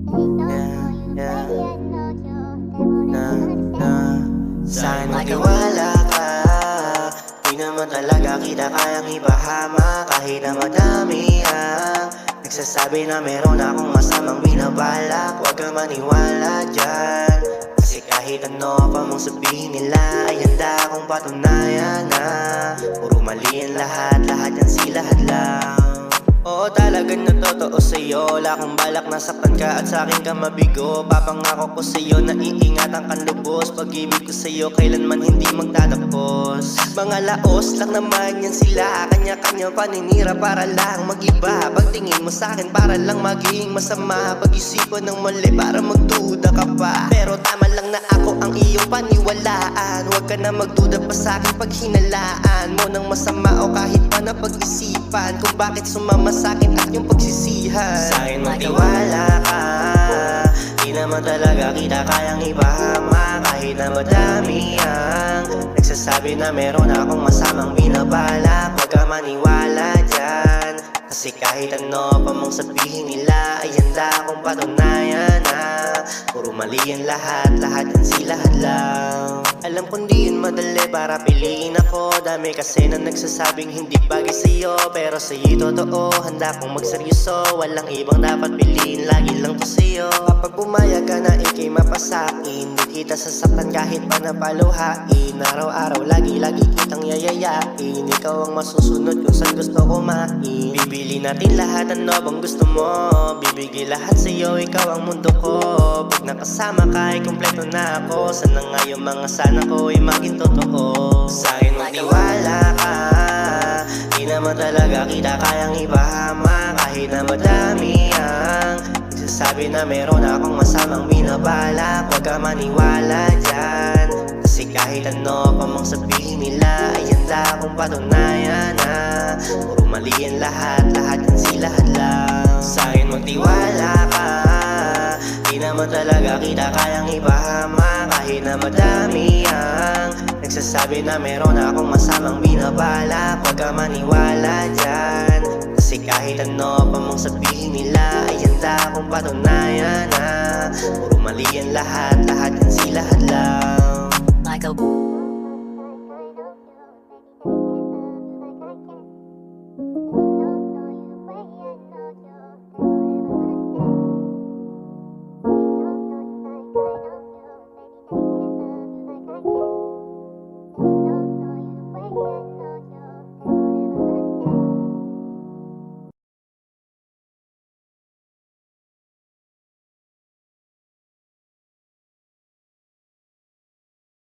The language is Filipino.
Yeah, Sa'kin magtiwala ka. Di naman talaga kita kayang ipahama. Kahit na madami ang nagsasabi na meron akong masamang binabalak. Huwag kang maniwala dyan, kasi kahit ano pa mong sabihin nila ay handa akong patunayan na puro mali ang lahat, lahat yan sila hadlang. Oo, talagang natotoo sa'yo. Wala akong balak na saktan ka at sa'kin ka mabigo. Papangako ko sa'yo na iingatan kang lubos. Pag-ibig ko sa'yo kailanman hindi magtatapos. Mga laos lang naman yan sila, kanya-kanya paninira para lang mag-iba. Pagtingin mo sa'kin para lang maging masama. Pag-isipan ng mali para magduda ka pa. Pero tama lang na ako ang iyong paniwalaan. Huwag ka na magduda pa sa'kin pag hinalaan mo ng masama o kahit pa na pag-isipan kung bakit sumama sa'kin at yung pagsisihan. Sa'kin magtiwala ka. Di naman talaga kita kayang ipahama. Kahit na madami ang nagsasabi na meron akong masamang binabalak. Huwag ka maniwala dyan, kasi kahit ano pa mong sabihin nila ay handa akong patunayan na puro mali ang lahat, lahat yan sila hadlang. Alam kong di yun madali para piliin ako. Dami kasi na nagsasabing hindi bagay sa'yo, pero sa'yo'y totoo. Handa kong magseryoso, walang ibang dapat piliin, lagi lang to sa'yo. Kapag pumayag ka na ikay mapasakin, di kita sasaktan kahit pa napaluhain. Araw-araw lagi-lagi kitang yayayain. Ikaw ang masusunod kung saan gusto kumain. Bibili natin lahat, ano bang gusto mo? Bibigay lahat sa'yo, ikaw ang mundo ko. Pag nakasama ka ay kumpleto na ako. Sana nga yung mga sana ko ay maging totoo. Sa'kin magtiwala ka. Di naman talaga kita kayang ipahama. Kahit na madami ang nagsasabi na meron akong masamang binabalak. Huwag ka maniwala dyan, kasi kahit ano pa mong sabihin nila ay handa akong patunayan na puro mali ang lahat, lahat yan sila hadlang. Sa'kin magtiwala ka. Di naman talaga kita kayang ipahama. Kahit na madami ang nagsasabi na meron akong masamang binabalak. Huwag ka maniwala dyan, kasi kahit ano pa mong sabihin nila ay handa akong patunayan na puro mali ang lahat,